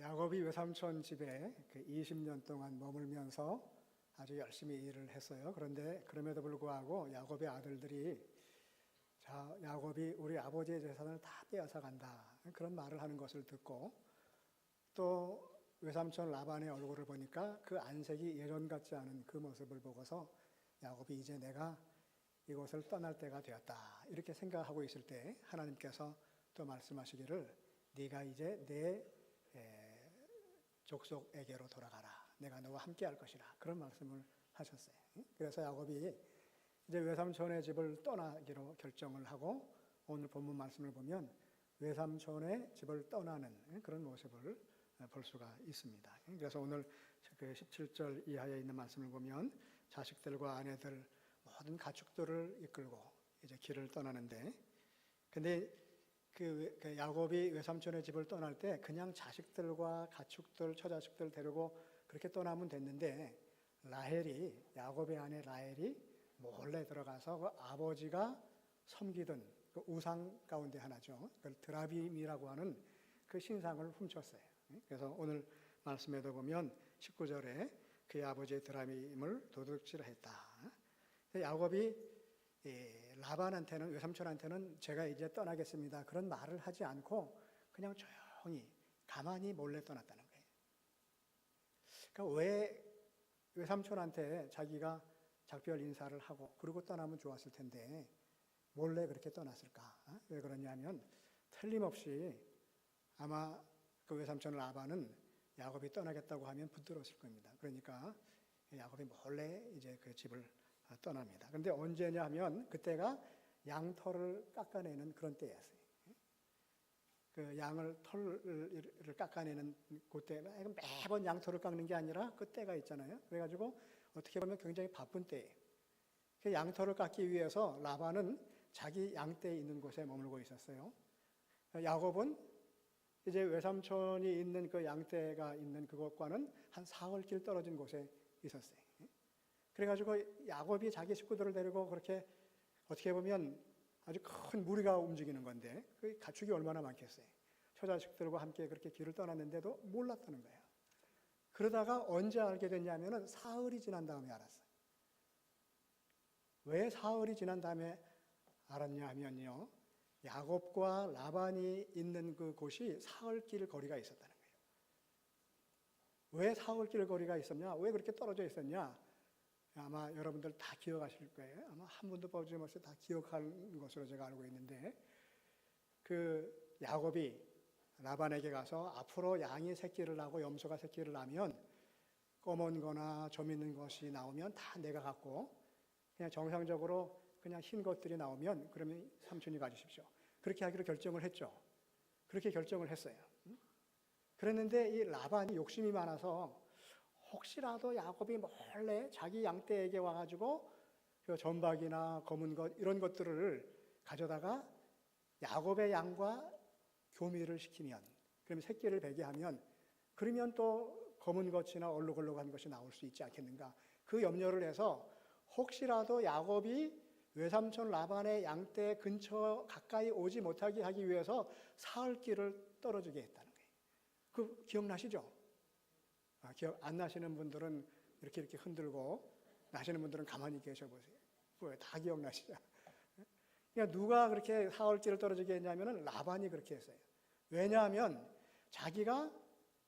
야곱이 외삼촌 집에 그 20년 동안 머물면서 아주 열심히 일을 했어요. 그런데 그럼에도 불구하고 야곱의 아들들이 자, 야곱이 우리 아버지의 재산을 다 빼앗아 간다. 그런 말을 하는 것을 듣고 또 외삼촌 라반의 얼굴을 보니까 그 안색이 예전 같지 않은 그 모습을 보고서 야곱이 이제 내가 이곳을 떠날 때가 되었다. 이렇게 생각하고 있을 때 하나님께서 또 말씀하시기를 네가 이제 내 족속에게로 돌아가라. 내가 너와 함께 할 것이라. 그런 말씀을 하셨어요. 그래서 야곱이 이제 외삼촌의 집을 떠나기로 결정을 하고 오늘 본문 말씀을 보면 외삼촌의 집을 떠나는 그런 모습을 볼 수가 있습니다. 그래서 오늘 그 17절 이하에 있는 말씀을 보면 자식들과 아내들 모든 가축들을 이끌고 이제 길을 떠나는데 근데 그 야곱이 외삼촌의 집을 떠날 때 그냥 자식들과 가축들, 처자식들 데리고 그렇게 떠나면 됐는데 라헬이 야곱의 아내 라헬이 몰래 들어가서 그 아버지가 섬기던 그 우상 가운데 하나죠. 그걸 드라빔이라고 하는 그 신상을 훔쳤어요. 그래서 오늘 말씀에도 보면 19절에 그의 아버지의 드라빔을 도둑질했다. 야곱이 라반한테는 외삼촌한테는 제가 이제 떠나겠습니다. 그런 말을 하지 않고 그냥 조용히 가만히 몰래 떠났다는 거예요. 그러니까 왜 외삼촌한테 자기가 작별 인사를 하고 그러고 떠나면 좋았을 텐데 몰래 그렇게 떠났을까? 왜 그러냐면 틀림없이 아마 그 외삼촌 라반은 야곱이 떠나겠다고 하면 붙들었을 겁니다. 그러니까 야곱이 몰래 이제 그 집을 떠납니다. 그런데 언제냐 하면 그때가 양털을 깎아내는 그런 때였어요. 그 양을 털을 깎아내는 그때 매번 양털을 깎는 게 아니라 그 때가 있잖아요. 그래가지고 어떻게 보면 굉장히 바쁜 때예요. 그 양털을 깎기 위해서 라반은 자기 양떼에 있는 곳에 머물고 있었어요. 야곱은 이제 외삼촌이 있는 그 양떼가 있는 그곳과는 한 사흘길 떨어진 곳에 있었어요. 그래가지고 야곱이 자기 식구들을 데리고 그렇게 어떻게 보면 아주 큰 무리가 움직이는 건데 그 가축이 얼마나 많겠어요. 처자식들과 함께 그렇게 길을 떠났는데도 몰랐다는 거예요. 그러다가 언제 알게 됐냐면은 사흘이 지난 다음에 알았어요. 왜 사흘이 지난 다음에 알았냐 하면요. 야곱과 라반이 있는 그 곳이 사흘길 거리가 있었다는 거예요. 왜 사흘길 거리가 있었냐? 왜 그렇게 떨어져 있었냐? 아마 여러분들 다 기억하실 거예요. 아마 한 분도 빠짐없이 다 기억하는 것으로 제가 알고 있는데 그 야곱이 라반에게 가서 앞으로 양이 새끼를 낳고 염소가 새끼를 낳으면 검은 거나 점 있는 것이 나오면 다 내가 갖고 그냥 정상적으로 그냥 흰 것들이 나오면 그러면 삼촌이 가지십시오. 그렇게 하기로 결정을 했죠. 그렇게 결정을 했어요. 그랬는데 이 라반이 욕심이 많아서 혹시라도 야곱이 몰래 자기 양떼에게 와가지고 그 점박이나 검은 것 이런 것들을 가져다가 야곱의 양과 교미를 시키면 그러면 새끼를 베게 하면 그러면 또 검은 것이나 얼룩얼룩한 것이 나올 수 있지 않겠는가 그 염려를 해서 혹시라도 야곱이 외삼촌 라반의 양떼 근처 가까이 오지 못하게 하기 위해서 사흘길을 떨어지게 했다는 거예요. 그 기억나시죠? 기억 안 나시는 분들은 이렇게 흔들고 나시는 분들은 가만히 계셔 보세요. 다 기억나시죠? 그러니까 누가 그렇게 사흘길을 떨어지게 했냐면은 라반이 그렇게 했어요. 왜냐하면 자기가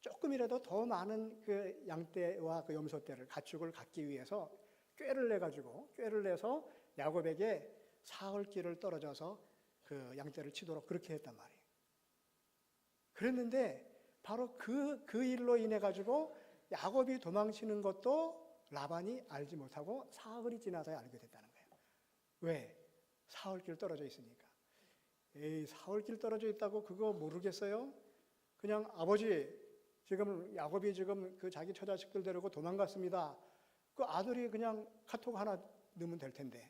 조금이라도 더 많은 그 양떼와 그 염소떼를 가축을 갖기 위해서 꾀를 내서 야곱에게 사흘길을 떨어져서 그 양떼를 치도록 그렇게 했단 말이에요. 그랬는데 바로 그 일로 인해 가지고 야곱이 도망치는 것도 라반이 알지 못하고 사흘이 지나서야 알게 됐다는 거예요. 왜? 사흘길 떨어져 있으니까. 에이, 사흘길 떨어져 있다고 그거 모르겠어요? 그냥 아버지, 지금 야곱이 지금 그 자기 처자식들 데리고 도망갔습니다. 그 아들이 그냥 카톡 하나 넣으면 될 텐데.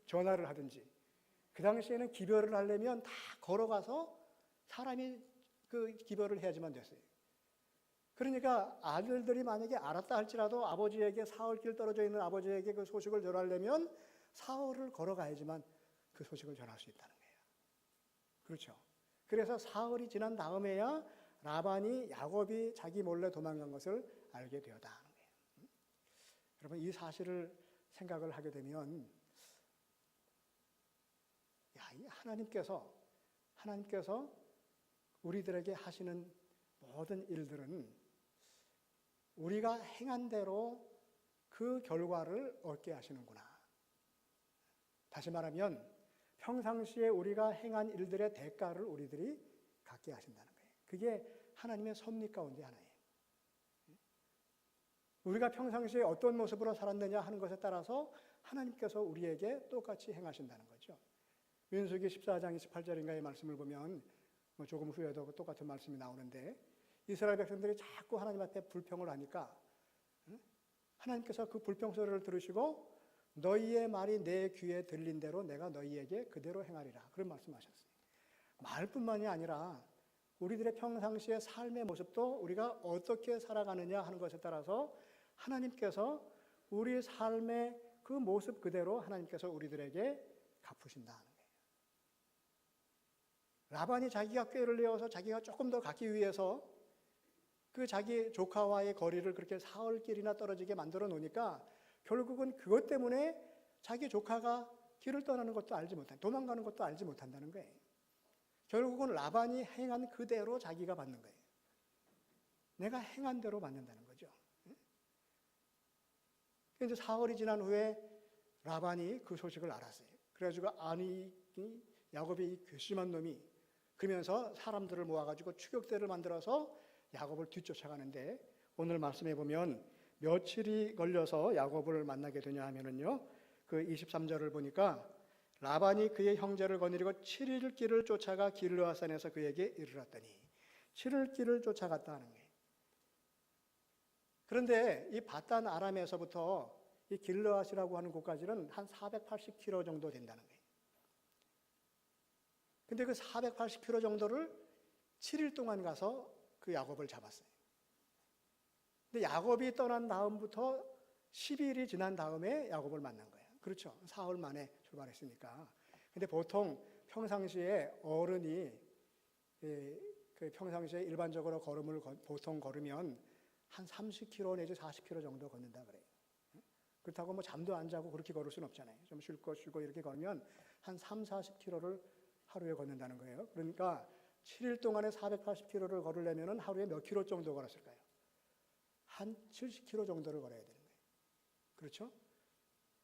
전화를 하든지. 그 당시에는 기별을 하려면 다 걸어가서 사람이 그 기별을 해야지만 됐어요. 그러니까 아들들이 만약에 알았다 할지라도 아버지에게 사흘길 떨어져 있는 아버지에게 그 소식을 전하려면 사흘을 걸어가야지만 그 소식을 전할 수 있다는 거예요. 그렇죠. 그래서 사흘이 지난 다음에야 라반이 야곱이 자기 몰래 도망간 것을 알게 되었다 하는 거예요. 여러분 이 사실을 생각을 하게 되면 이 하나님께서 우리들에게 하시는 모든 일들은 우리가 행한 대로 그 결과를 얻게 하시는구나. 다시 말하면 평상시에 우리가 행한 일들의 대가를 우리들이 갖게 하신다는 거예요. 그게 하나님의 섭리 가운데 하나예요. 우리가 평상시에 어떤 모습으로 살았느냐 하는 것에 따라서 하나님께서 우리에게 똑같이 행하신다는 거죠. 민수기 14장 28절인가의 말씀을 보면 조금 후에도 똑같은 말씀이 나오는데 이스라엘 백성들이 자꾸 하나님 앞에 불평을 하니까 하나님께서 그 불평 소리를 들으시고 너희의 말이 내 귀에 들린 대로 내가 너희에게 그대로 행하리라. 그런 말씀하셨어요. 말뿐만이 아니라 우리들의 평상시의 삶의 모습도 우리가 어떻게 살아가느냐 하는 것에 따라서 하나님께서 우리 삶의 그 모습 그대로 하나님께서 우리들에게 갚으신다는 거예요. 라반이 자기가 꾀를 내어서 자기가 조금 더 가기 위해서 그 자기 조카와의 거리를 그렇게 사흘길이나 떨어지게 만들어 놓으니까 결국은 그것 때문에 자기 조카가 길을 떠나는 것도 알지 못한, 도망가는 것도 알지 못한다는 거예요. 결국은 라반이 행한 그대로 자기가 받는 거예요. 내가 행한 대로 받는다는 거죠. 이제 사흘이 지난 후에 라반이 그 소식을 알았어요. 그래가지고 야곱이 이 괘씸한 놈이 그러면서 사람들을 모아가지고 추격대를 만들어서 야곱을 뒤쫓아가는데 오늘 말씀해 보면 며칠이 걸려서 야곱을 만나게 되냐 하면은요, 그 23절을 보니까 라반이 그의 형제를 거느리고 7일 길을 쫓아가 길르앗산에서 그에게 이르렀더니 7일 길을 쫓아갔다 하는 거예요. 그런데 이 바단 아람에서부터 이 길르앗이라고 하는 곳까지는 한 480km 정도 된다는 거예요. 근데 그 480km 정도를 7일 동안 가서 그 야곱을 잡았어요. 근데 야곱이 떠난 다음부터 10일이 지난 다음에 야곱을 만난 거예요. 그렇죠. 사흘 만에 출발했으니까. 근데 보통 평상시에 어른이 그 평상시에 일반적으로 걸음을 보통 걸으면 한 30km 내지 40km 정도 걷는다 그래요. 그렇다고 뭐 잠도 안 자고 그렇게 걸을 수는 없잖아요. 좀 쉴 거 쉬고 이렇게 걸으면 한 40km를 하루에 걷는다는 거예요. 그러니까 7일 동안에 480km를 걸으려면 하루에 몇 킬로 정도 걸었을까요? 한 70km 정도를 걸어야 되는 거예요. 그렇죠?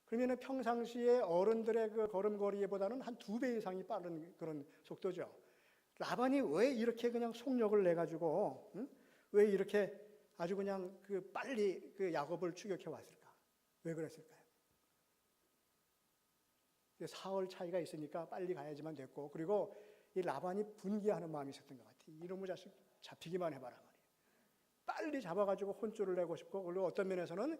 그러면 평상시에 어른들의 그 걸음걸이보다는 한 2배 이상이 빠른 그런 속도죠. 라반이 왜 이렇게 그냥 속력을 내가지고, 왜 이렇게 아주 그냥 그 빨리 그 야곱을 추격해 왔을까? 왜 그랬을까요? 사흘 차이가 있으니까 빨리 가야지만 됐고, 그리고 이 라반이 분개하는 마음이 있었던 것 같아요. 이놈의 자식 잡히기만 해봐라 말이에요. 빨리 잡아가지고 혼쭐을 내고 싶고, 그리고 어떤 면에서는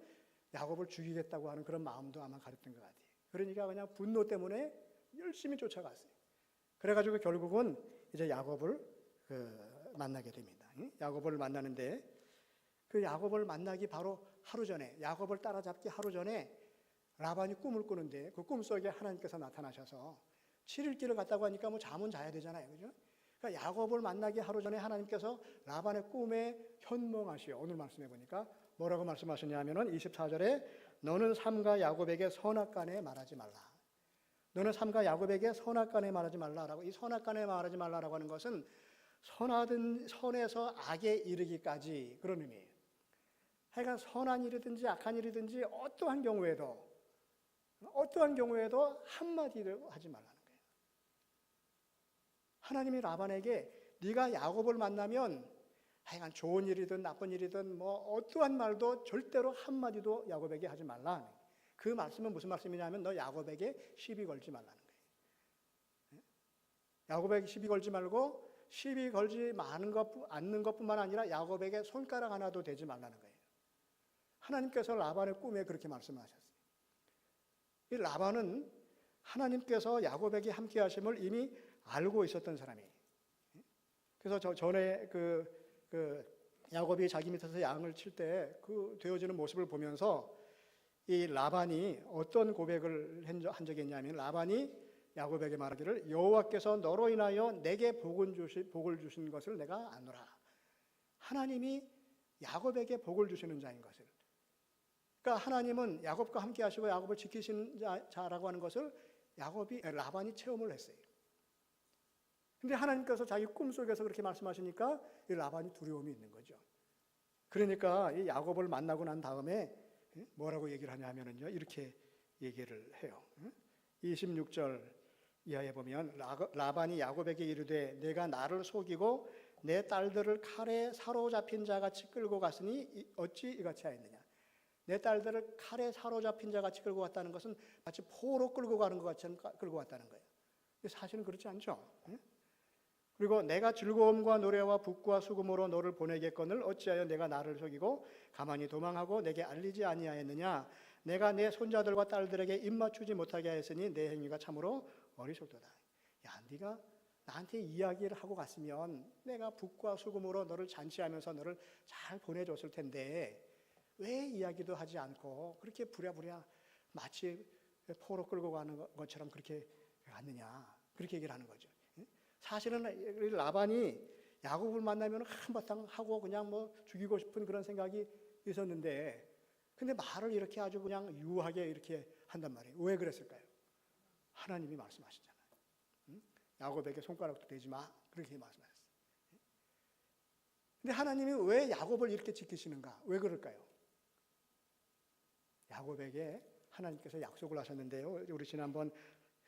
야곱을 죽이겠다고 하는 그런 마음도 아마 가졌던 것 같아요. 그러니까 그냥 분노 때문에 열심히 쫓아갔어요. 그래가지고 결국은 이제 야곱을 만나게 됩니다. 야곱을 만나는데 그 야곱을 만나기 바로 하루 전에, 야곱을 따라잡기 하루 전에 라반이 꿈을 꾸는데 그 꿈속에 하나님께서 나타나셔서 7일 길을 갔다고 하니까 뭐 잠은 자야 되잖아요. 그죠? 그러니까 야곱을 만나기 하루 전에 하나님께서 라반의 꿈에 현몽하시어 오늘 말씀해 보니까 뭐라고 말씀하셨냐면은 24절에 너는 삼가 야곱에게 선악간에 말하지 말라. 너는 삼가 야곱에게 선악간에 말하지 말라라고, 이 선악간에 말하지 말라라고 하는 것은 선하든 선에서 악에 이르기까지 그런 의미예요. 하여간 선한 일이든지 악한 일이든지 어떠한 경우에도 한마디도 하지 말라는 거예요. 하나님이 라반에게 네가 야곱을 만나면 하여간 좋은 일이든 나쁜 일이든 뭐 어떠한 말도 절대로 한마디도 야곱에게 하지 말라. 그 말씀은 무슨 말씀이냐면 너 야곱에게 시비 걸지 말라는 거예요. 야곱에게 시비 걸지 말고 시비 걸지 않는 것뿐만 아니라 야곱에게 손가락 하나도 대지 말라는 거예요. 하나님께서 라반의 꿈에 그렇게 말씀하셨어요. 이 라반은 하나님께서 야곱에게 함께 하심을 이미 알고 있었던 사람이에요. 그래서 전에 야곱이 자기 밑에서 양을 칠 때 그 되어지는 모습을 보면서 이 라반이 어떤 고백을 한 적이 있냐면 라반이 야곱에게 말하기를 여호와께서 너로 인하여 내게 복을 주신 것을 내가 아노라. 하나님이 야곱에게 복을 주시는 자인 것을. 그러니까 하나님은 야곱과 함께 하시고 야곱을 지키시는 자라고 하는 것을 라반이 체험을 했어요. 근데 하나님께서 자기 꿈속에서 그렇게 말씀하시니까 이 라반이 두려움이 있는 거죠. 그러니까 이 야곱을 만나고 난 다음에 뭐라고 얘기를 하냐면요, 이렇게 얘기를 해요. 26절 이하에 보면 라반이 야곱에게 이르되 내가 나를 속이고 내 딸들을 칼에 사로잡힌 자같이 끌고 갔으니 어찌 이같이 하였느냐. 내 딸들을 칼에 사로잡힌 자같이 끌고 갔다는 것은 마치 포로 끌고 가는 것 같이 끌고 갔다는 거예요. 사실은 그렇지 않죠. 그리고 내가 즐거움과 노래와 북과 수금으로 너를 보내겠거늘 어찌하여 내가 나를 속이고 가만히 도망하고 내게 알리지 아니하였느냐. 내가 내 손자들과 딸들에게 입맞추지 못하게 하였으니 내 행위가 참으로 어리석도다. 야, 네가 나한테 이야기를 하고 갔으면 내가 북과 수금으로 너를 잔치하면서 너를 잘 보내줬을 텐데 왜 이야기도 하지 않고 그렇게 부랴부랴 마치 포로 끌고 가는 것처럼 그렇게 갔느냐. 그렇게 얘기를 하는 거죠. 사실은 라반이 야곱을 만나면 한바탕 하고 그냥 뭐 죽이고 싶은 그런 생각이 있었는데, 근데 말을 이렇게 아주 그냥 유하게 이렇게 한단 말이에요. 왜 그랬을까요? 하나님이 말씀하시잖아요. 야곱에게 손가락도 대지 마. 그렇게 말씀하셨어요. 근데 하나님이 왜 야곱을 이렇게 지키시는가? 왜 그럴까요? 야곱에게 하나님께서 약속을 하셨는데요. 우리 지난번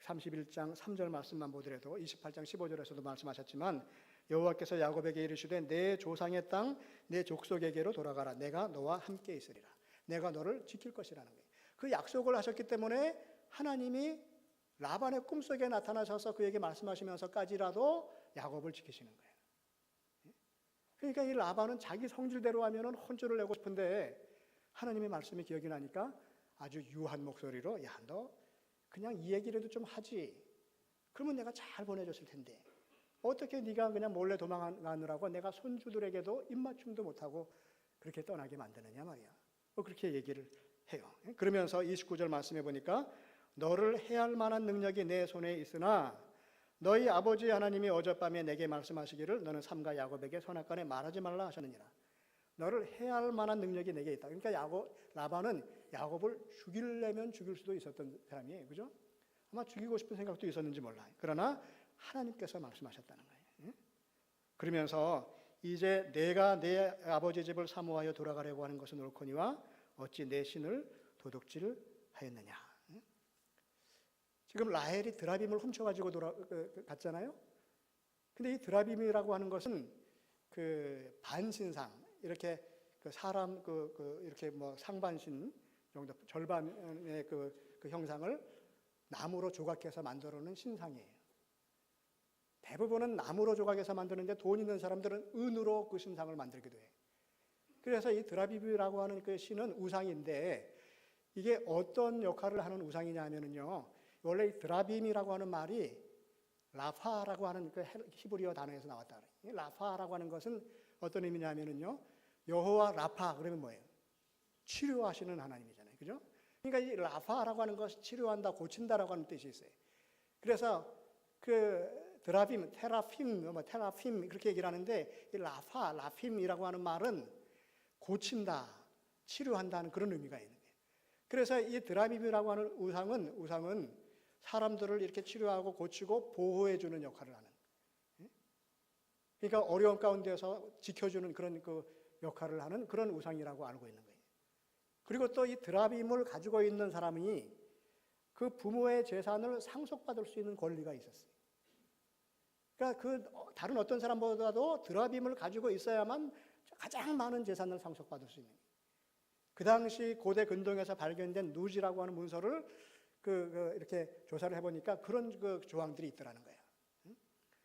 31장 3절 말씀만 보더라도 28장 15절에서도 말씀하셨지만 여호와께서 야곱에게 이르시되 내 조상의 땅 내 족속에게로 돌아가라. 내가 너와 함께 있으리라. 내가 너를 지킬 것이라는 거예요. 그 약속을 하셨기 때문에 하나님이 라반의 꿈속에 나타나셔서 그에게 말씀하시면서까지라도 야곱을 지키시는 거예요. 그러니까 이 라반은 자기 성질대로 하면은 혼쭐을 내고 싶은데 하나님의 말씀이 기억이 나니까 아주 유한 목소리로 야, 너 그냥 이 얘기라도 좀 하지. 그러면 내가 잘 보내줬을 텐데 어떻게 네가 그냥 몰래 도망가느라고 내가 손주들에게도 입맞춤도 못하고 그렇게 떠나게 만드느냐 말이야. 그렇게 얘기를 해요. 그러면서 29절 말씀해 보니까 너를 해할 만한 능력이 내 손에 있으나 너희 아버지 하나님이 어젯밤에 내게 말씀하시기를 너는 삼가 야곱에게 선악간에 말하지 말라 하셨느니라. 너를 해할 만한 능력이 내게 있다. 그러니까 라반은 야곱을 죽이려면 죽일 수도 있었던 사람이에요. 그죠? 아마 죽이고 싶은 생각도 있었는지 몰라요. 그러나 하나님께서 말씀하셨다는 거예요. 그러면서 이제 내가 내 아버지 집을 사모하여 돌아가려고 하는 것은 옳거니와 어찌 내 신을 도둑질하였느냐. 지금 라헬이 드라빔을 훔쳐가지고 갔잖아요. 근데 이 드라빔이라고 하는 것은 그 반신상, 이렇게 그 사람 이렇게 뭐 상반신 정도 절반의 그 형상을 나무로 조각해서 만들어 놓은 신상이에요. 대부분은 나무로 조각해서 만드는데 돈 있는 사람들은 은으로 그 신상을 만들기도 해요. 그래서 이 드라빔이라고 하는 그 신은 우상인데 이게 어떤 역할을 하는 우상이냐 하면은요. 원래 이 드라빔이라고 하는 말이 라파라고 하는 그 히브리어 단어에서 나왔다. 라파라고 하는 것은 어떤 의미냐면은요. 여호와 라파 그러면 뭐예요? 치료하시는 하나님이잖아요. 그죠? 그러니까 이 라파라고 하는 것이 치료한다, 고친다라고 하는 뜻이 있어요. 그래서 그 드라빔, 테라핌 그렇게 얘기를 하는데 이 라핌이라고 하는 말은 고친다, 치료한다는 그런 의미가 있는 거예요. 그래서 이 드라빔이라고 하는 우상은 사람들을 이렇게 치료하고 고치고 보호해주는 역할을 하는. 그러니까 어려운 가운데서 지켜주는 그런 그 역할을 하는 그런 우상이라고 알고 있는 거예요. 그리고 또 이 드라빔을 가지고 있는 사람이 그 부모의 재산을 상속받을 수 있는 권리가 있었어요. 그러니까 그 다른 어떤 사람보다도 드라빔을 가지고 있어야만 가장 많은 재산을 상속받을 수 있는 거예요. 그 당시 고대 근동에서 발견된 누지라고 하는 문서를 이렇게 조사를 해보니까 그런 그 조항들이 있더라는 거예요.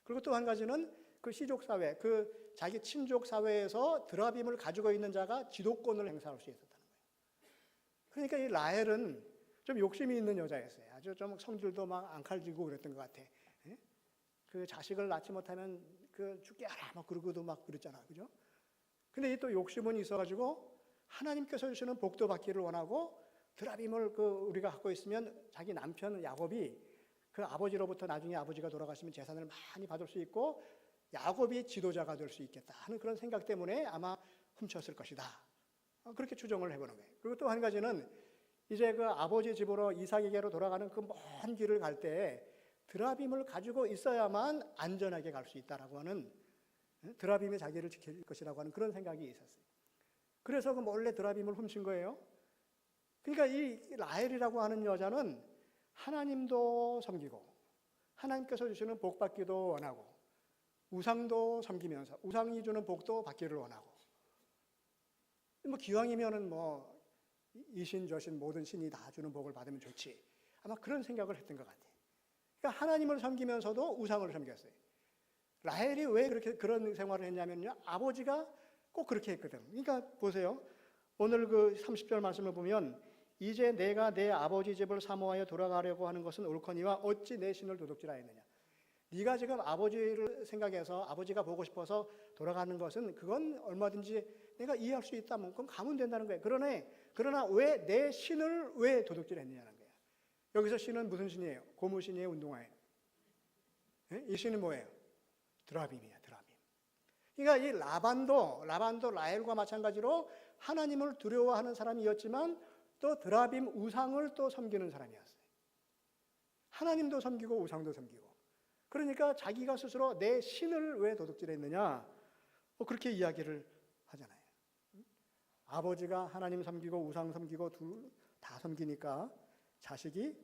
그리고 또 한 가지는 그 시족 사회, 그 자기 친족 사회에서 드라빔을 가지고 있는 자가 지도권을 행사할 수 있었다는 거예요. 그러니까 이 라헬은 좀 욕심이 있는 여자였어요. 아주 좀 성질도 막 앙칼지고 그랬던 것 같아. 그 자식을 낳지 못하면 그 죽게 하라 막 그러고도 막 그랬잖아, 그죠? 근데 또 욕심은 있어가지고 하나님께서 주시는 복도 받기를 원하고 드라빔을 우리가 갖고 있으면 자기 남편 야곱이 그 아버지로부터 나중에 아버지가 돌아가시면 재산을 많이 받을 수 있고 야곱이 지도자가 될 수 있겠다 하는 그런 생각 때문에 아마 훔쳤을 것이다. 그렇게 추정을 해보는 거예요. 그리고 또 한 가지는 이제 그 아버지 집으로 이삭에게로 돌아가는 그 먼 길을 갈 때 드라빔을 가지고 있어야만 안전하게 갈 수 있다라고 하는, 드라빔이 자기를 지킬 것이라고 하는 그런 생각이 있었어요. 그래서 그 몰래 드라빔을 훔친 거예요. 그러니까 이 라헬이라고 하는 여자는 하나님도 섬기고 하나님께서 주시는 복 받기도 원하고 우상도 섬기면서 우상이 주는 복도 받기를 원하고, 뭐 기왕이면은 뭐 이신 저신 모든 신이 다 주는 복을 받으면 좋지, 아마 그런 생각을 했던 것 같아요. 그러니까 하나님을 섬기면서도 우상을 섬겼어요. 라헬이 왜 그런 생활을 했냐면요, 아버지가 꼭 그렇게 했거든. 그러니까 보세요, 오늘 그 30절 말씀을 보면 이제 내가 내 아버지 집을 사모하여 돌아가려고 하는 것은 옳거니와 어찌 내 신을 도둑질하였느냐. 네가 지금 아버지를 생각해서 아버지가 보고 싶어서 돌아가는 것은 그건 얼마든지 내가 이해할 수 있다면 그건 가면 된다는 거예요. 그러나 왜 내 신을 왜 도둑질했느냐는 거예요. 여기서 신은 무슨 신이에요? 고무신이에요, 운동화예요? 이 신은 뭐예요? 드라빔이에요, 드라빔. 그러니까 이 라반도 라헬과 마찬가지로 하나님을 두려워하는 사람이었지만 또 드라빔 우상을 또 섬기는 사람이었어요. 하나님도 섬기고 우상도 섬기고. 그러니까 자기가 스스로 내 신을 왜 도둑질했느냐, 그렇게 이야기를 하잖아요. 아버지가 하나님 섬기고 우상 섬기고 둘 다 섬기니까 자식이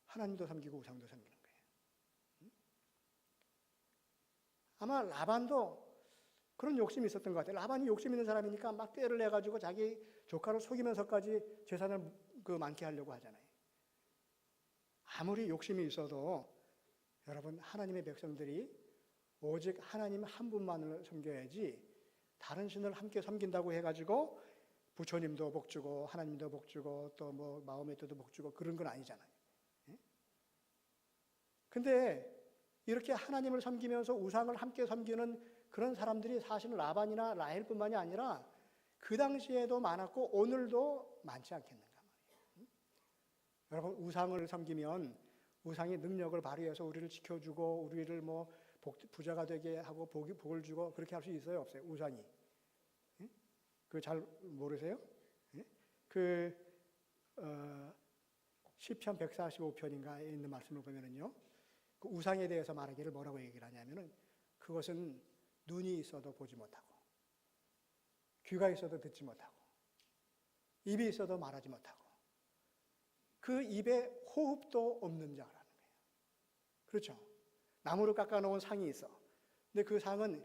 하나님도 섬기고 우상도 섬기는 거예요. 아마 라반도 그런 욕심이 있었던 것 같아요. 라반이 욕심 있는 사람이니까 막 떼를 내가지고 자기 조카를 속이면서까지 재산을 많게 하려고 하잖아요. 아무리 욕심이 있어도 여러분, 하나님의 백성들이 오직 하나님 한 분만을 섬겨야지 다른 신을 함께 섬긴다고 해가지고 부처님도 복주고 하나님도 복주고 또 뭐 마호메트도 복주고 그런 건 아니잖아요. 근데 이렇게 하나님을 섬기면서 우상을 함께 섬기는 그런 사람들이 사실은 라반이나 라헬뿐만이 아니라 그 당시에도 많았고 오늘도 많지 않겠는가 말이에요. 여러분, 우상을 섬기면 우상이 능력을 발휘해서 우리를 지켜주고 우리를 뭐 부자가 되게 하고 복을 주고 그렇게 할 수 있어요, 없어요? 우상이. 그거 잘 모르세요? 시편 145편인가에 있는 말씀을 보면은요, 그 우상에 대해서 말하기를 뭐라고 얘기를 하냐면은 그것은 눈이 있어도 보지 못하고 귀가 있어도 듣지 못하고 입이 있어도 말하지 못하고 그 입에 호흡도 없는 자라는 거예요. 그렇죠? 나무로 깎아놓은 상이 있어. 근데 그 상은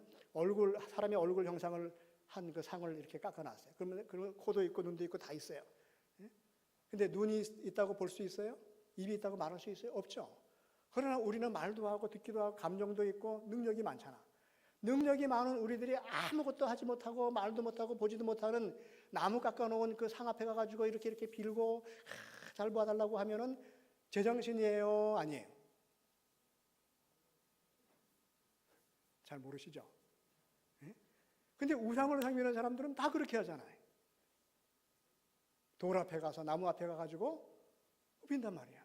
사람의 얼굴 형상을 한 그 상을 이렇게 깎아놨어요. 그러면 코도 있고 눈도 있고 다 있어요. 근데 눈이 있다고 볼 수 있어요? 입이 있다고 말할 수 있어요? 없죠. 그러나 우리는 말도 하고 듣기도 하고 감정도 있고 능력이 많잖아. 능력이 많은 우리들이 아무것도 하지 못하고 말도 못하고 보지도 못하는 나무 깎아놓은 그 상 앞에 가가지고 이렇게 빌고 잘 봐달라고 하면은 제정신이에요? 아니에요? 잘 모르시죠? 근데 우상을 섬기는 사람들은 다 그렇게 하잖아요. 돌 앞에 가서 나무 앞에 가가지고 빈단 말이야.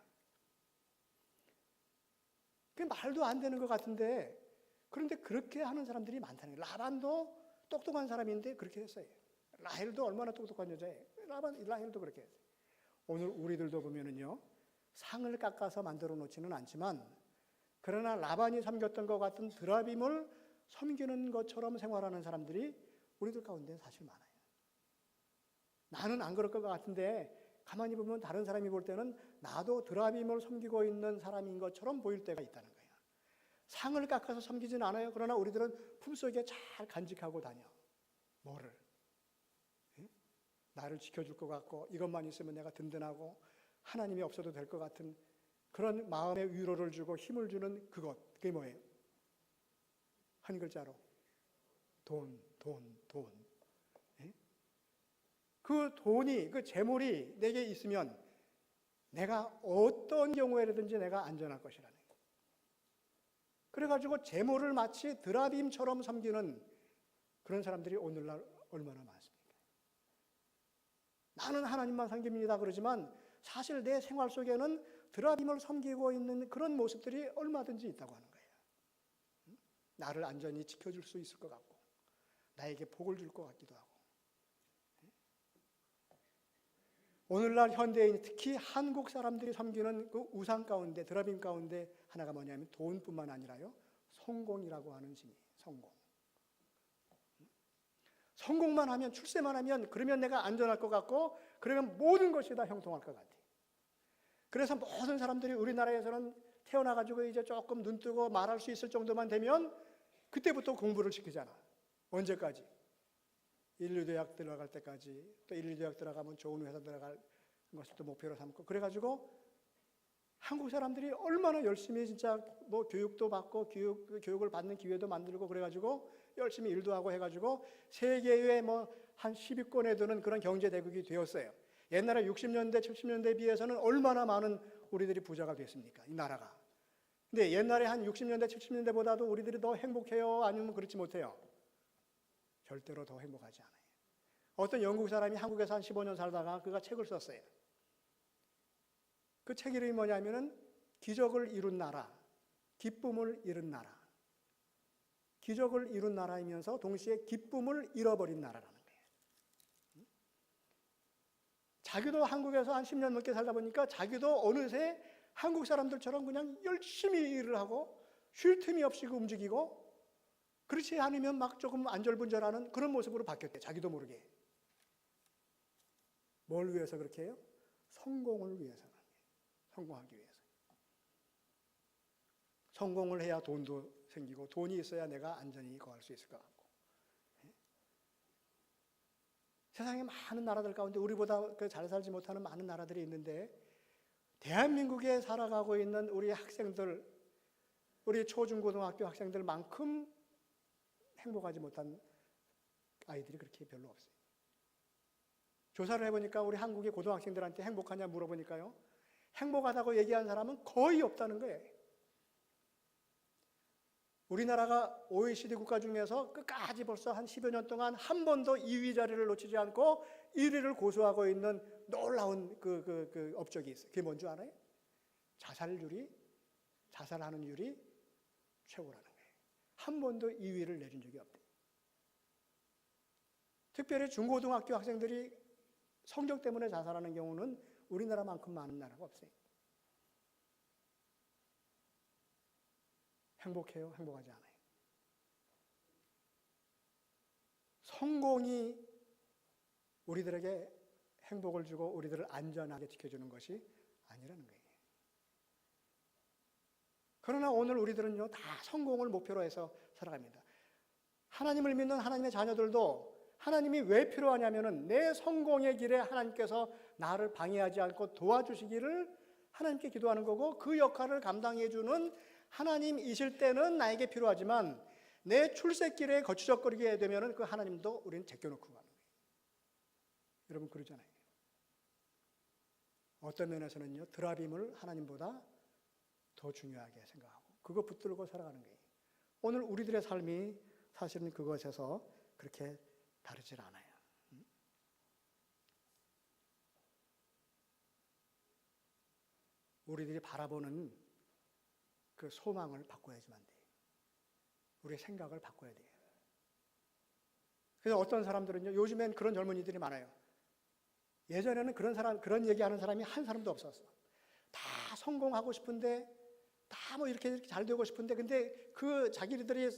그 말도 안 되는 것 같은데 그런데 그렇게 하는 사람들이 많다는 거예요. 라반도 똑똑한 사람인데 그렇게 했어요. 라헬도 얼마나 똑똑한 여자예요. 라헬도 그렇게 했어요. 오늘 우리들도 보면은요, 상을 깎아서 만들어 놓지는 않지만 그러나 라반이 섬겼던 것 같은 드라빔을 섬기는 것처럼 생활하는 사람들이 우리들 가운데 사실 많아요. 나는 안 그럴 것 같은데 가만히 보면 다른 사람이 볼 때는 나도 드라빔을 섬기고 있는 사람인 것처럼 보일 때가 있다는 거예요. 상을 깎아서 섬기진 않아요. 그러나 우리들은 품속에 잘 간직하고 다녀. 뭐를? 나를 지켜줄 것 같고 이것만 있으면 내가 든든하고 하나님이 없어도 될 것 같은 그런 마음의 위로를 주고 힘을 주는 그것. 그게 뭐예요? 한 글자로 돈. 그 돈이, 그 재물이 내게 있으면 내가 어떤 경우에라든지 내가 안전할 것이라는 거예요. 그래가지고 재물을 마치 드라빔처럼 섬기는 그런 사람들이 오늘날 얼마나 많습니까? 나는 하나님만 섬깁니다 그러지만 사실 내 생활 속에는 드라빔을 섬기고 있는 그런 모습들이 얼마든지 있다고 하는 거예요. 나를 안전히 지켜줄 수 있을 것 같고 나에게 복을 줄 것 같기도 하고. 오늘날 현대인, 특히 한국 사람들이 섬기는 그 우상 가운데, 드라빔 가운데 하나가 뭐냐면 돈뿐만 아니라요, 성공이라고 하는 진리. 성공. 성공만 하면, 출세만 하면, 그러면 내가 안전할 것 같고, 그러면 모든 것이 다 형통할 것 같아. 그래서 모든 사람들이 우리나라에서는 태어나가지고 이제 조금 눈 뜨고 말할 수 있을 정도만 되면 그때부터 공부를 시키잖아. 언제까지? 1, 2대학 들어갈 때까지. 또 1, 2대학 들어가면 좋은 회사 들어갈 것을 또 목표로 삼고. 그래가지고 한국 사람들이 얼마나 열심히 진짜 뭐 교육도 받고 교육을 받는 기회도 만들고 그래가지고 열심히 일도 하고 해가지고 세계의 뭐 한 10위권에 드는 그런 경제대국이 되었어요. 옛날에 60년대, 70년대에 비해서는 얼마나 많은 우리들이 부자가 됐습니까? 이 나라가. 근데 옛날에 한 60년대, 70년대보다도 우리들이 더 행복해요? 아니면 그렇지 못해요? 절대로 더 행복하지 않아요. 어떤 영국 사람이 한국에서 한 15년 살다가 그가 책을 썼어요. 그 책 이름이 뭐냐면은 기적을 이룬 나라, 기쁨을 잃은 나라. 기적을 이룬 나라이면서 동시에 기쁨을 잃어버린 나라라는 거예요. 자기도 한국에서 한 10년 넘게 살다 보니까 자기도 어느새 한국 사람들처럼 그냥 열심히 일을 하고 쉴 틈이 없이 움직이고 그렇지 않으면 막 조금 안절분절하는 그런 모습으로 바뀌었대요. 자기도 모르게. 뭘 위해서 그렇게 해요? 성공을 위해서. 성공하기 위해서. 성공을 해야 돈도 생기고 돈이 있어야 내가 안전히 거할 수 있을 것 같고. 세상에 많은 나라들 가운데 우리보다 잘 살지 못하는 많은 나라들이 있는데 대한민국에 살아가고 있는 우리 학생들, 우리 초중고등학교 학생들만큼 행복하지 못한 아이들이 그렇게 별로 없어요. 조사를 해보니까 우리 한국의 고등학생들한테 행복하냐 물어보니까요, 행복하다고 얘기하는 사람은 거의 없다는 거예요. 우리나라가 OECD 국가 중에서 끝까지 벌써 한 10여 년 동안 한 번도 2위 자리를 놓치지 않고 1위를 고수하고 있는 놀라운 그 업적이 있어요. 그게 뭔 줄 알아요? 자살하는 율이 최고라는 거예요. 한 번도 2위를 내린 적이 없대요. 특별히 중고등학교 학생들이 성적 때문에 자살하는 경우는 우리나라만큼 많은 나라가 없어요. 행복해요? 행복하지 않아요. 성공이 우리들에게 행복을 주고 우리들을 안전하게 지켜주는 것이 아니라는 거예요. 그러나 오늘 우리들은요, 다 성공을 목표로 해서 살아갑니다. 하나님을 믿는 하나님의 자녀들도 하나님이 왜 필요하냐면은 내 성공의 길에 하나님께서 나를 방해하지 않고 도와주시기를 하나님께 기도하는 거고, 그 역할을 감당해 주는 하나님이실 때는 나에게 필요하지만 내 출세길에 거추적거리게 되면은 그 하나님도 우리는 제껴놓고 가는 거예요. 여러분 그러잖아요. 어떤 면에서는요, 드라빔을 하나님보다 더 중요하게 생각하고 그거 붙들고 살아가는 거예요. 오늘 우리들의 삶이 사실은 그것에서 그렇게 다르질 않아요. 우리들이 바라보는 그 소망을 바꿔야지만 돼요. 우리의 생각을 바꿔야 돼요. 그래서 어떤 사람들은요, 요즘엔 그런 젊은이들이 많아요. 예전에는 그런 얘기하는 사람이 한 사람도 없었어. 다 성공하고 싶은데, 다 뭐 이렇게 잘 되고 싶은데, 근데 그 자기들이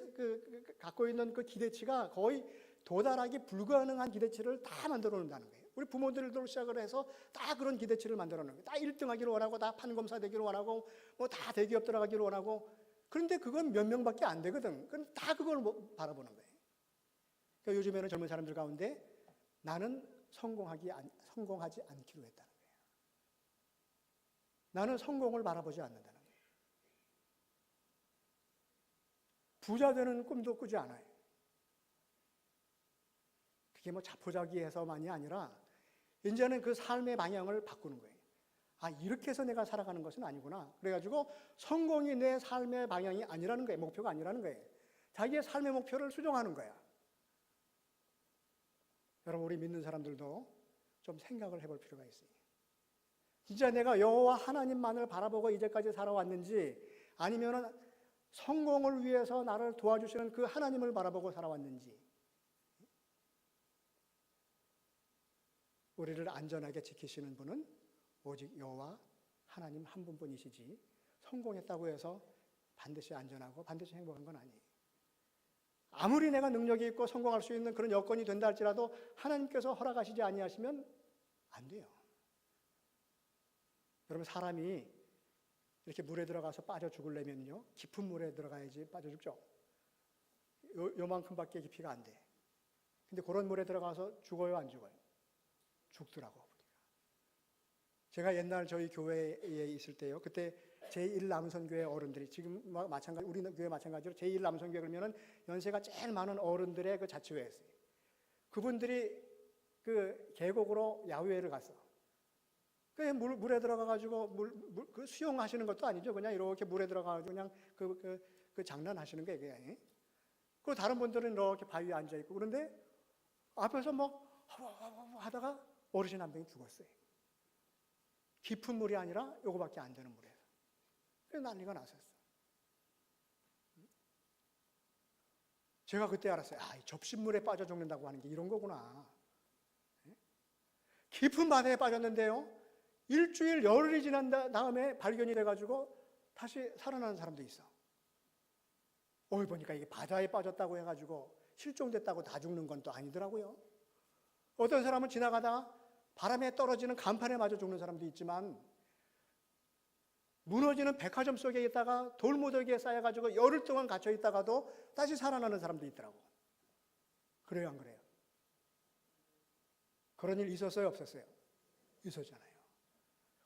갖고 있는 그 기대치가 거의 도달하기 불가능한 기대치를 다 만들어 놓는다는 거예요. 우리 부모들도 시작을 해서 다 그런 기대치를 만들어 놓는 거예요. 다 1등 하기를 원하고, 다 판검사 되기를 원하고, 뭐 다 대기업 들어가기를 원하고, 그런데 그건 몇 명밖에 안 되거든. 그건 다 그걸 바라보는 거예요. 그러니까 요즘에는 젊은 사람들 가운데 나는 성공하지 않기로 했다는 거예요. 나는 성공을 바라보지 않는다는 거예요. 부자 되는 꿈도 꾸지 않아요. 그게 뭐 자포자기해서만이 아니라 이제는 그 삶의 방향을 바꾸는 거예요. 아, 이렇게 해서 내가 살아가는 것은 아니구나. 그래가지고 성공이 내 삶의 방향이 아니라는 거예요. 목표가 아니라는 거예요. 자기의 삶의 목표를 수정하는 거야. 여러분, 우리 믿는 사람들도 좀 생각을 해볼 필요가 있어요. 진짜 내가 여호와 하나님만을 바라보고 이제까지 살아왔는지, 아니면은 성공을 위해서 나를 도와주시는 그 하나님을 바라보고 살아왔는지, 우리를 안전하게 지키시는 분은 오직 여호와 하나님 한 분뿐이시지, 성공했다고 해서 반드시 안전하고 반드시 행복한 건 아니에요. 아무리 내가 능력이 있고 성공할 수 있는 그런 여건이 된다 할지라도 하나님께서 허락하시지 아니하시면 안 돼요. 여러분, 사람이 이렇게 물에 들어가서 빠져 죽으려면요, 깊은 물에 들어가야지 빠져 죽죠. 요만큼밖에 깊이가 안 돼. 근데 그런 물에 들어가서 죽어요, 안 죽어요? 죽더라고. 제가 옛날 저희 교회에 있을 때요, 그때 제1남선교회 어른들이, 지금 마찬가지, 우리 교회 마찬가지로 제1남선교회 그러면은 연세가 제일 많은 어른들의 그 자치회였어요. 그분들이 그 계곡으로 야유회를 갔어. 그 물에 들어가가지고 그 수영하시는 것도 아니죠. 그냥 이렇게 물에 들어가가지고 그냥 그 장난하시는 게 이게. 그 다른 분들은 이렇게 바위에 앉아 있고, 그런데 앞에서 뭐 하다가 어르신 한 명이 죽었어요. 깊은 물이 아니라 요거밖에 안 되는 물에서. 그래서 난리가 났었어. 제가 그때 알았어요. 아, 이 접신물에 빠져 죽는다고 하는 게 이런 거구나. 깊은 바다에 빠졌는데요, 일주일 열흘이 지난 다음에 발견이 돼가지고 다시 살아나는 사람도 있어. 보니까 이게 바다에 빠졌다고 해가지고 실종됐다고 다 죽는 건 또 아니더라고요. 어떤 사람은 지나가다가 바람에 떨어지는 간판에 맞아 죽는 사람도 있지만, 무너지는 백화점 속에 있다가 돌무더기에 쌓여가지고 열흘 동안 갇혀 있다가도 다시 살아나는 사람도 있더라고. 그래요, 안 그래요? 그런 일 있었어요, 없었어요? 있었잖아요.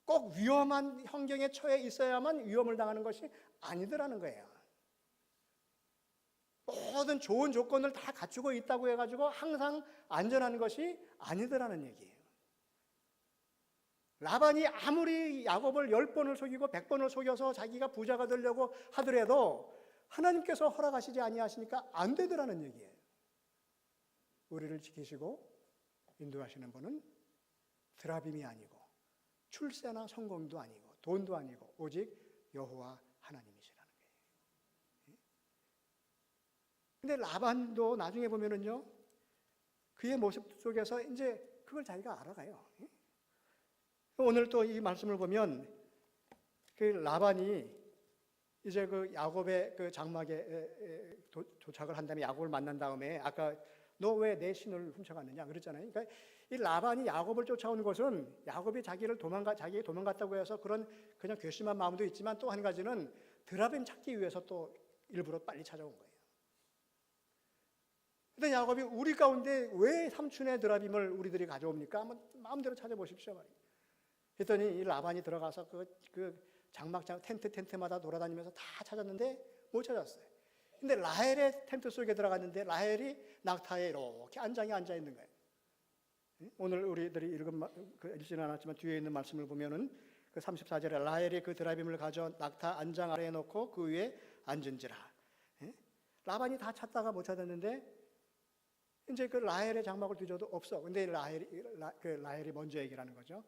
꼭 위험한 환경에 처해 있어야만 위험을 당하는 것이 아니더라는 거예요. 모든 좋은 조건을 다 갖추고 있다고 해가지고 항상 안전한 것이 아니더라는 얘기예요. 라반이 아무리 야곱을 10번을 속이고 100번을 속여서 자기가 부자가 되려고 하더라도 하나님께서 허락하시지 아니하시니까 안 되더라는 얘기예요. 우리를 지키시고 인도하시는 분은 드라빔이 아니고 출세나 성공도 아니고 돈도 아니고 오직 여호와 하나님이시라는 거예요. 근데 라반도 나중에 보면은요, 그의 모습 속에서 이제 그걸 자기가 알아가요. 오늘 또 이 말씀을 보면 그 라반이 이제 그 야곱의 그 장막에 도착을 한 다음에 야곱을 만난 다음에, 아까 너 왜 내 신을 훔쳐갔느냐 그랬잖아요. 그러니까 이 라반이 야곱을 쫓아오는 것은 야곱이 자기가 도망갔다고 해서 그런 그냥 괘씸한 마음도 있지만, 또 한 가지는 드라빔 찾기 위해서 또 일부러 빨리 찾아온 거예요. 근데 야곱이 우리 가운데 왜 삼촌의 드라빔을 우리들이 가져옵니까? 한번 마음대로 찾아보십시오 말이에요. 그랬더니 이 라반이 들어가서 그 장막장 텐트마다 돌아다니면서 다 찾았는데 못 찾았어요. 근데 라헬의 텐트 속에 들어갔는데 라헬이 낙타에 이렇게 안장에 앉아 있는 거예요. 오늘 우리들이 읽지는 않았지만 뒤에 있는 말씀을 보면은 그 34절에 라헬이 그 드라빔을 가져 낙타 안장 아래에 놓고 그 위에 앉은지라. 라반이 다 찾다가 못 찾았는데 이제 그 라헬의 장막을 뒤져도 없어. 근데 라헬이 먼저 얘기를 하는 거죠.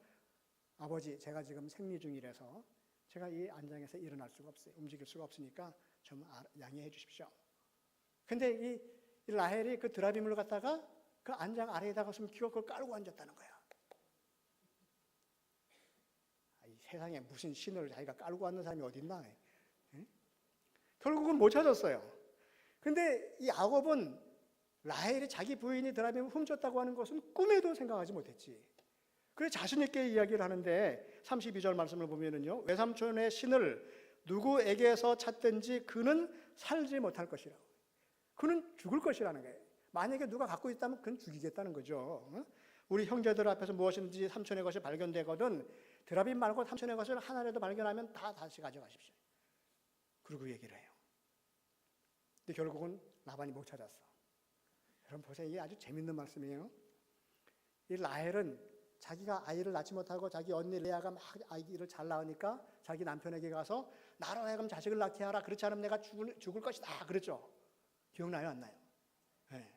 아버지, 제가 지금 생리 중이라서 제가 이 안장에서 일어날 수가 없어요. 움직일 수가 없으니까 좀 양해해 주십시오. 근데 이 라헬이 그 드라빔을 갖다가 그 안장 아래에다가 숨기고 그걸 깔고 앉았다는 거야. 이 세상에 무슨 신을 자기가 깔고 앉는 사람이 어디 있나? 결국은 못 찾았어요. 근데 이 야곱은 라헬이 자기 부인이 드라빔을 훔쳤다고 하는 것은 꿈에도 생각하지 못했지. 그래서 자신 있게 이야기를 하는데 32절 말씀을 보면은요, 외삼촌의 신을 누구에게서 찾든지 그는 살지 못할 것이라고. 그는 죽을 것이라는 거예요. 만약에 누가 갖고 있다면 그는 죽이겠다는 거죠. 우리 형제들 앞에서 무엇인지 삼촌의 것이 발견되거든 드라빔 말고 삼촌의 것을 하나라도 발견하면 다 다시 가져가십시오. 그리고 얘기를 해요. 근데 결국은 라반이 못 찾았어. 여러분 보세요. 이게 아주 재밌는 말씀이에요. 이 라헬은 자기가 아이를 낳지 못하고 자기 언니 레아가 막 아이를 잘 낳으니까 자기 남편에게 가서 나로 하여금 자식을 낳게 하라. 그렇지 않으면 내가 죽을 것이다. 그랬죠. 기억나요? 안 나요? 네.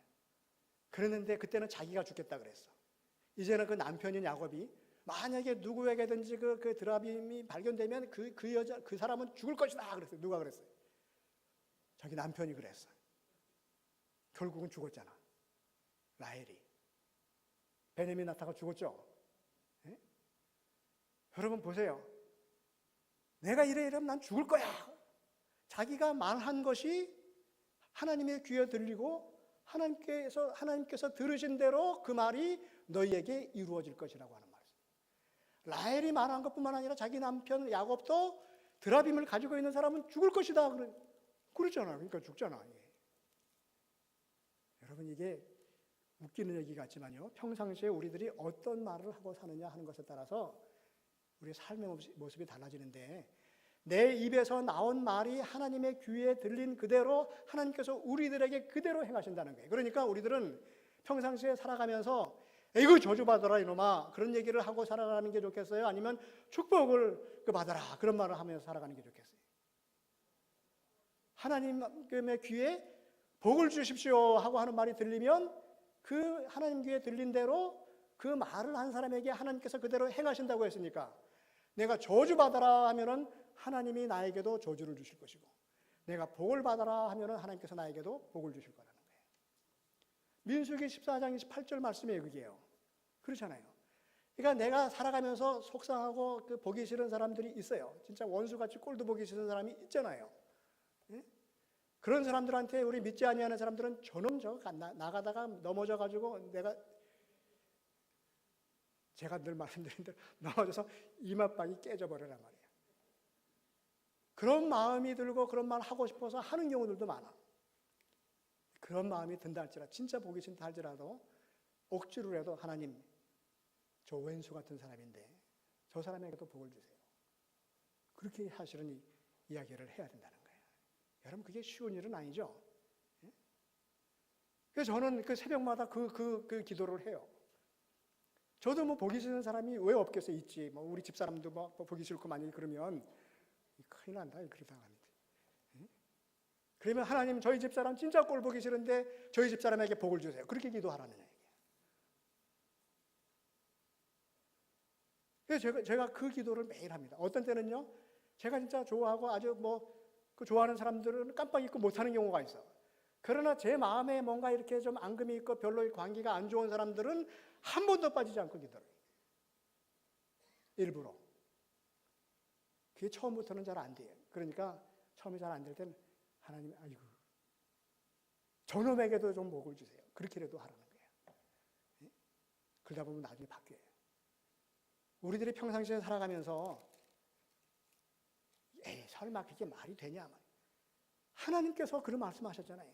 그랬는데 그때는 자기가 죽겠다 그랬어. 이제는 그 남편인 야곱이 만약에 누구에게든지 그 드라빔이 발견되면 그 사람은 죽을 것이다. 그랬어요. 누가 그랬어요? 자기 남편이 그랬어. 결국은 죽었잖아. 라헬이. 베냐민 낳다가 죽었죠. 예? 여러분 보세요. 내가 이러면 난 죽을 거야. 자기가 말한 것이 하나님의 귀에 들리고 하나님께서 들으신 대로 그 말이 너희에게 이루어질 것이라고 하는 말이에요. 라헬이 말한 것뿐만 아니라 자기 남편 야곱도 드라빔을 가지고 있는 사람은 죽을 것이다. 그러잖아요. 그러니까 죽잖아. 여러분 이게 웃기는 얘기 같지만요. 평상시에 우리들이 어떤 말을 하고 사느냐 하는 것에 따라서 우리의 삶의 모습이 달라지는데 내 입에서 나온 말이 하나님의 귀에 들린 그대로 하나님께서 우리들에게 그대로 행하신다는 거예요. 그러니까 우리들은 평상시에 살아가면서 에이구 저주받아라 이놈아 그런 얘기를 하고 살아가는 게 좋겠어요? 아니면 축복을 받아라 그런 말을 하면서 살아가는 게 좋겠어요? 하나님의 귀에 복을 주십시오 하고 하는 말이 들리면 그 하나님 귀에 들린 대로 그 말을 한 사람에게 하나님께서 그대로 행하신다고 했으니까 내가 저주받아라 하면은 하나님이 나에게도 저주를 주실 것이고 내가 복을 받아라 하면은 하나님께서 나에게도 복을 주실 거라는 거예요. 민수기 14장 28절 말씀이에요. 그게요. 그렇잖아요. 그러니까 내가 살아가면서 속상하고 그 보기 싫은 사람들이 있어요. 진짜 원수같이 꼴도 보기 싫은 사람이 있잖아요. 예? 그런 사람들한테 우리 믿지 아니하는 사람들은 저놈 저거 나가다가 넘어져가지고 제가 늘 말씀드린 대로 넘어져서 이마빵이 깨져버리란 말이에요. 그런 마음이 들고 그런 말 하고 싶어서 하는 경우들도 많아. 그런 마음이 든다 할지라도 진짜 보기 싫다 할지라도 억지로라도 하나님 저 왼수 같은 사람인데 저 사람에게도 복을 주세요. 그렇게 사실은 이야기를 해야 된다는 거예요. 여러분 그게 쉬운 일은 아니죠. 그래서 저는 그 새벽마다 그 기도를 해요. 저도 뭐 보기 싫은 사람이 왜 없겠어요? 있지. 뭐 우리 집사람도 뭐 보기 싫고 만약에 그러면 큰일 난다. 그러다 가면. 그러면 하나님 저희 집사람 진짜 꼴 보기 싫은데 저희 집사람에게 복을 주세요. 그렇게 기도하라는 얘기예요. 그래서 제가 그 기도를 매일 합니다. 어떤 때는요. 제가 진짜 좋아하고 아주 그 좋아하는 사람들은 깜빡 잊고 못하는 경우가 있어. 그러나 제 마음에 뭔가 이렇게 좀 앙금이 있고 별로 관계가 안 좋은 사람들은 한 번도 빠지지 않고 기도를 해요. 일부러. 그게 처음부터는 잘 안 돼요. 그러니까 처음에 잘 안 될 때는 하나님 아이고 저놈에게도 좀 복을 주세요. 그렇게라도 하라는 거예요. 그러다 보면 나중에 바뀌어요. 우리들이 평상시에 살아가면서 설마 그게 말이 되냐? 하나님께서 그런 말씀하셨잖아요.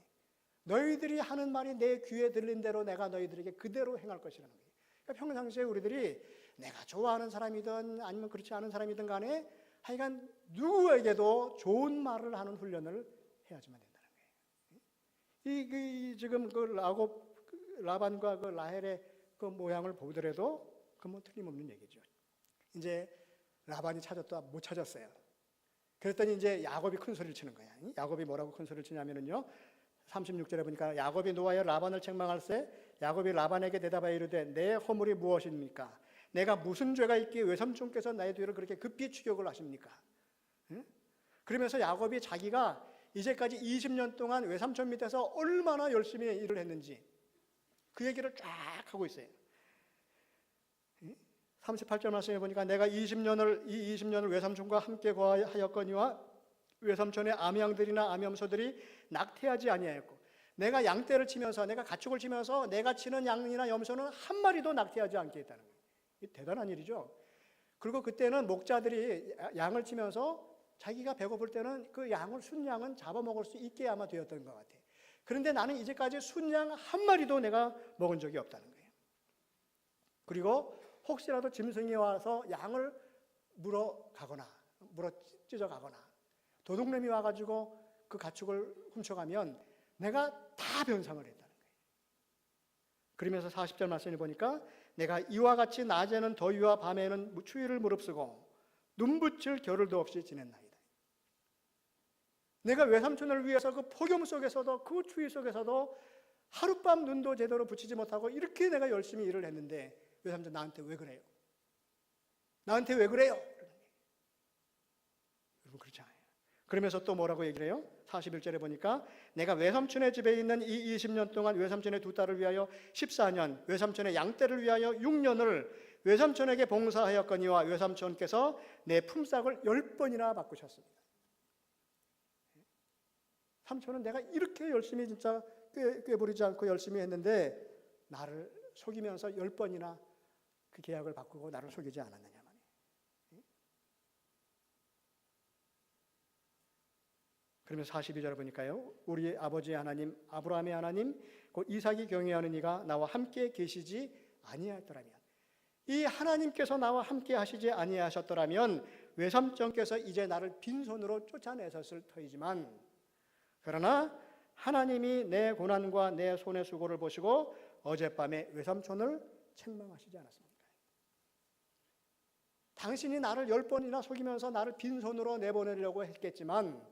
너희들이 하는 말이 내 귀에 들린 대로 내가 너희들에게 그대로 행할 것이라는 거예요. 그러니까 평상시에 우리들이 내가 좋아하는 사람이든 아니면 그렇지 않은 사람이든 간에 하여간 누구에게도 좋은 말을 하는 훈련을 해야지만 된다는 거예요. 지금 라반과 그 라헬의 그 모양을 보더라도 그건 뭐 틀림없는 얘기죠. 이제 라반이 찾았다 못 찾았어요. 그랬더니 이제 야곱이 큰 소리를 치는 거야. 야곱이 뭐라고 큰 소리를 치냐면은요. 36절에 보니까 야곱이 노하여 라반을 책망할세 야곱이 라반에게 대답하여 이르되 내 허물이 무엇입니까? 내가 무슨 죄가 있기에 외삼촌께서 나의 뒤를 그렇게 급히 추격을 하십니까? 그러면서 야곱이 자기가 이제까지 20년 동안 외삼촌 밑에서 얼마나 열심히 일을 했는지 그 얘기를 쫙 하고 있어요. 38절 말씀해 보니까 내가 20년을 외삼촌과 함께 거하였거니와 외삼촌의 암양들이나 암염소들이 낙태하지 아니하였고 내가 양떼를 치면서 내가 가축을 치면서 내가 치는 양이나 염소는 한 마리도 낙태하지 않게 했다는 거예요. 대단한 일이죠. 그리고 그때는 목자들이 양을 치면서 자기가 배고플 때는 그 순양은 잡아먹을 수 있게 아마 되었던 것 같아요. 그런데 나는 이제까지 순양 한 마리도 내가 먹은 적이 없다는 거예요. 그리고 혹시라도 짐승이 와서 양을 물어 찢어 가거나 도둑놈이 와가지고 그 가축을 훔쳐가면 내가 다 변상을 했다는 거예요. 그러면서 40절 말씀을 보니까 내가 이와 같이 낮에는 더위와 밤에는 추위를 무릅쓰고 눈붙일 겨를도 없이 지냈나이다. 내가 외삼촌을 위해서 그 폭염 속에서도 그 추위 속에서도 하룻밤 눈도 제대로 붙이지 못하고 이렇게 내가 열심히 일을 했는데 외삼촌 나한테 왜 그래요? 나한테 왜 그래요? 여러분 그렇지 않아요. 그러면서 또 뭐라고 얘기를 해요? 41절에 보니까 내가 외삼촌의 집에 있는 이 20년 동안 외삼촌의 두 딸을 위하여 14년, 외삼촌의 양떼를 위하여 6년을 외삼촌에게 봉사하였거니와 외삼촌께서 내 품삯을 10번이나 바꾸셨습니다. 삼촌은 내가 이렇게 열심히 진짜 꾀부리지 않고 열심히 했는데 나를 속이면서 10번이나 그 계약을 바꾸고 나를 속이지 않았느냐 말이에요. 그러면 42절에 보니까요, 우리 아버지 하나님 아브라함의 하나님 곧 이삭이 경외하는 이가 나와 함께 계시지 아니하였더라면, 이 하나님께서 나와 함께 하시지 아니하셨더라면 외삼촌께서 이제 나를 빈손으로 쫓아내셨을 터이지만, 그러나 하나님이 내 고난과 내 손의 수고를 보시고 어젯밤에 외삼촌을 책망하시지 않았습니까? 당신이 나를 10번이나 속이면서 나를 빈손으로 내보내려고 했겠지만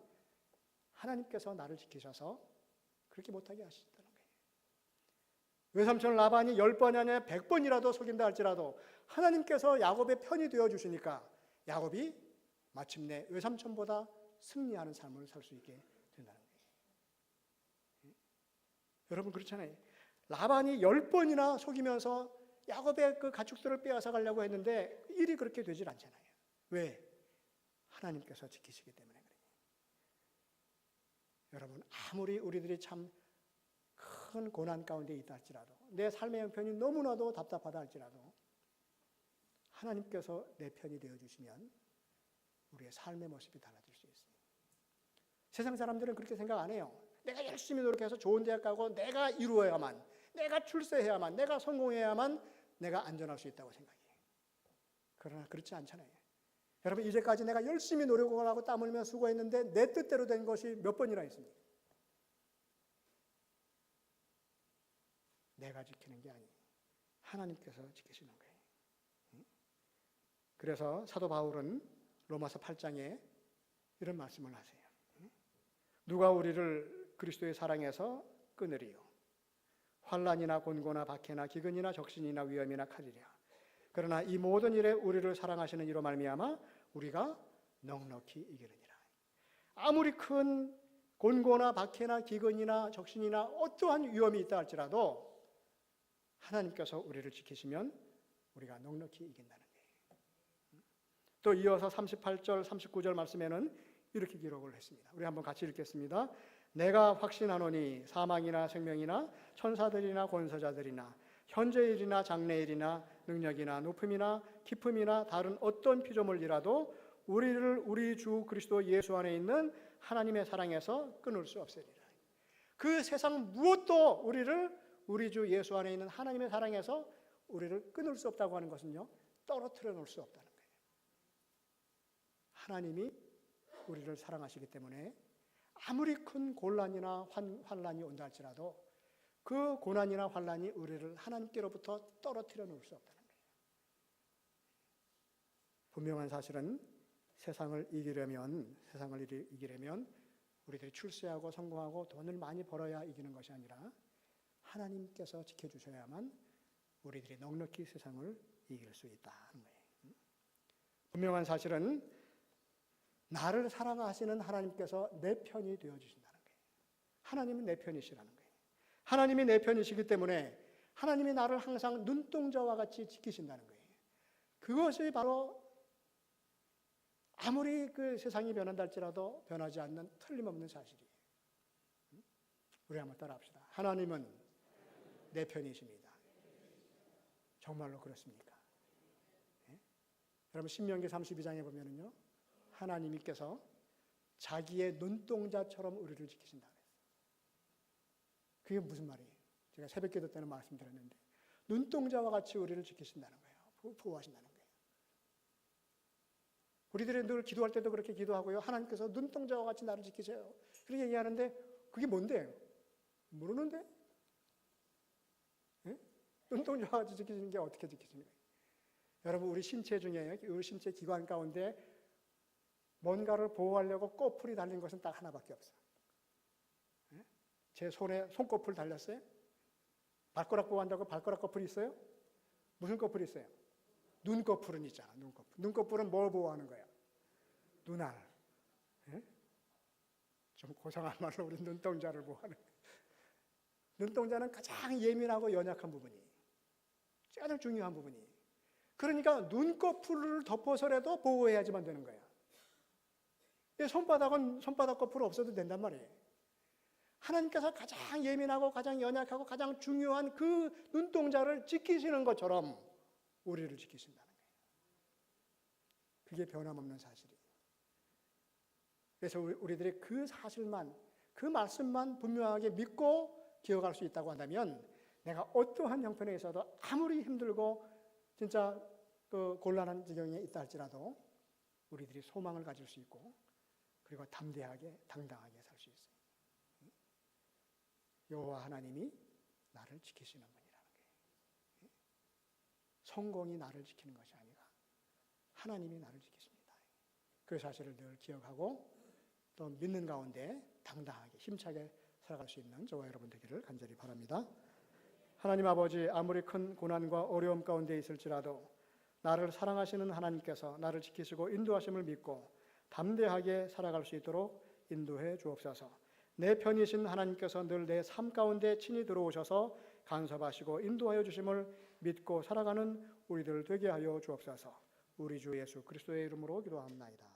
하나님께서 나를 지키셔서 그렇게 못하게 하셨다는 거예요. 외삼촌 라반이 10번이 아니라 100번이라도 속인다 할지라도 하나님께서 야곱의 편이 되어주시니까 야곱이 마침내 외삼촌보다 승리하는 삶을 살 수 있게 된다는 거예요. 여러분 그렇잖아요. 라반이 10번이나 속이면서 야곱의 그 가축들을 빼앗아 가려고 했는데 일이 그렇게 되질 않잖아요. 왜? 하나님께서 지키시기 때문에 그래요. 여러분 아무리 우리들이 참 큰 고난 가운데 있다 할지라도, 내 삶의 형편이 너무나도 답답하다 할지라도 하나님께서 내 편이 되어주시면 우리의 삶의 모습이 달라질 수 있습니다. 세상 사람들은 그렇게 생각 안 해요. 내가 열심히 노력해서 좋은 대학 가고 내가 이루어야만, 내가 출세해야만, 내가 성공해야만 내가 안전할 수 있다고 생각해요. 그러나 그렇지 않잖아요. 여러분 이제까지 내가 열심히 노력을 하고 땀 흘리며 수고했는데 내 뜻대로 된 것이 몇 번이나 있습니까? 내가 지키는 게 아니에요. 하나님께서 지키시는 거예요. 그래서 사도 바울은 로마서 8장에 이런 말씀을 하세요. 누가 우리를 그리스도의 사랑에서 끊으리요? 환난이나 곤고나 박해나 기근이나 적신이나 위험이나 칼이랴. 그러나 이 모든 일에 우리를 사랑하시는 이로 말미암아 우리가 넉넉히 이기느니라. 아무리 큰 곤고나 박해나 기근이나 적신이나 어떠한 위험이 있다 할지라도 하나님께서 우리를 지키시면 우리가 넉넉히 이긴다는 거예요. 또 이어서 38절, 39절 말씀에는 이렇게 기록을 했습니다. 우리 한번 같이 읽겠습니다. 내가 확신하노니 사망이나 생명이나 천사들이나 권세자들이나 현재일이나 장래일이나 능력이나 높음이나 깊음이나 다른 어떤 피조물이라도 우리를 우리 주 그리스도 예수 안에 있는 하나님의 사랑에서 끊을 수 없으리라. 그 세상 무엇도 우리를 우리 주 예수 안에 있는 하나님의 사랑에서 우리를 끊을 수 없다고 하는 것은요, 떨어뜨려 놓을 수 없다는 거예요. 하나님이 우리를 사랑하시기 때문에 아무리 큰 곤란이나 환난이 온다 할지라도 그 고난이나 환난이 우리를 하나님께로부터 떨어뜨려 놓을 수 없다는 거예요. 분명한 사실은 세상을 이기려면 우리들이 출세하고 성공하고 돈을 많이 벌어야 이기는 것이 아니라 하나님께서 지켜주셔야만 우리들이 넉넉히 세상을 이길 수 있다는 거예요. 분명한 사실은 나를 사랑하시는 하나님께서 내 편이 되어주신다는 거예요. 하나님은 내 편이시라는 거예요. 하나님이 내 편이시기 때문에 하나님이 나를 항상 눈동자와 같이 지키신다는 거예요. 그것이 바로 아무리 그 세상이 변한다 할지라도 변하지 않는 틀림없는 사실이에요. 우리 한번 따라합시다. 하나님은 내 편이십니다. 정말로 그렇습니까? 네? 여러분 신명기 32장에 보면은요, 하나님께서 자기의 눈동자처럼 우리를 지키신다 그랬어요. 그게 무슨 말이에요? 제가 새벽기도 때는 말씀드렸는데 눈동자와 같이 우리를 지키신다는 거예요. 보호하신다는 거예요. 우리들이 늘 기도할 때도 그렇게 기도하고요. 하나님께서 눈동자와 같이 나를 지키세요. 그렇게 얘기하는데 그게 뭔데요? 모르는데? 네? 눈동자와 같이 지키시는 게 어떻게 지키시는 거예요? 여러분 우리 신체 중에 우리 신체 기관 가운데 뭔가를 보호하려고 꼬풀이 달린 것은 딱 하나밖에 없어요. 네? 제 손에 손꼬풀 달렸어요? 발가락 보호한다고 발가락 꼬풀이 있어요? 무슨 꼬풀이 있어요? 눈꺼풀은 있잖아. 눈꺼풀은 뭘 보호하는 거야? 눈알. 네? 좀 고상한 말로 우리 눈동자를 보호하는. 눈동자는 가장 예민하고 연약한 부분이, 가장 중요한 부분이. 그러니까 눈꺼풀을 덮어서라도 보호해야지만 되는 거예요. 손바닥은 손바닥 거풀 없어도 된단 말이에요. 하나님께서 가장 예민하고 가장 연약하고 가장 중요한 그 눈동자를 지키시는 것처럼 우리를 지키신다는 거예요. 그게 변함없는 사실이에요. 그래서 우리들이 그 사실만, 그 말씀만 분명하게 믿고 기억할 수 있다고 한다면 내가 어떠한 형편에 있어도 아무리 힘들고 진짜 그 곤란한 지경에 있다 할지라도 우리들이 소망을 가질 수 있고 그리고 담대하게 당당하게 살 수 있어요. 여호와 하나님이 나를 지키시는 분이라는 거예요. 성공이 나를 지키는 것이 아니라 하나님이 나를 지키십니다. 그 사실을 늘 기억하고 또 믿는 가운데 당당하게 힘차게 살아갈 수 있는 저와 여러분 되기를 간절히 바랍니다. 하나님 아버지, 아무리 큰 고난과 어려움 가운데 있을지라도 나를 사랑하시는 하나님께서 나를 지키시고 인도하심을 믿고 담대하게 살아갈 수 있도록 인도해 주옵소서. 내 편이신 하나님께서 늘 내 삶 가운데 친히 들어오셔서 간섭하시고 인도하여 주심을 믿고 살아가는 우리들 되게 하여 주옵소서. 우리 주 예수 그리스도의 이름으로 기도합니다.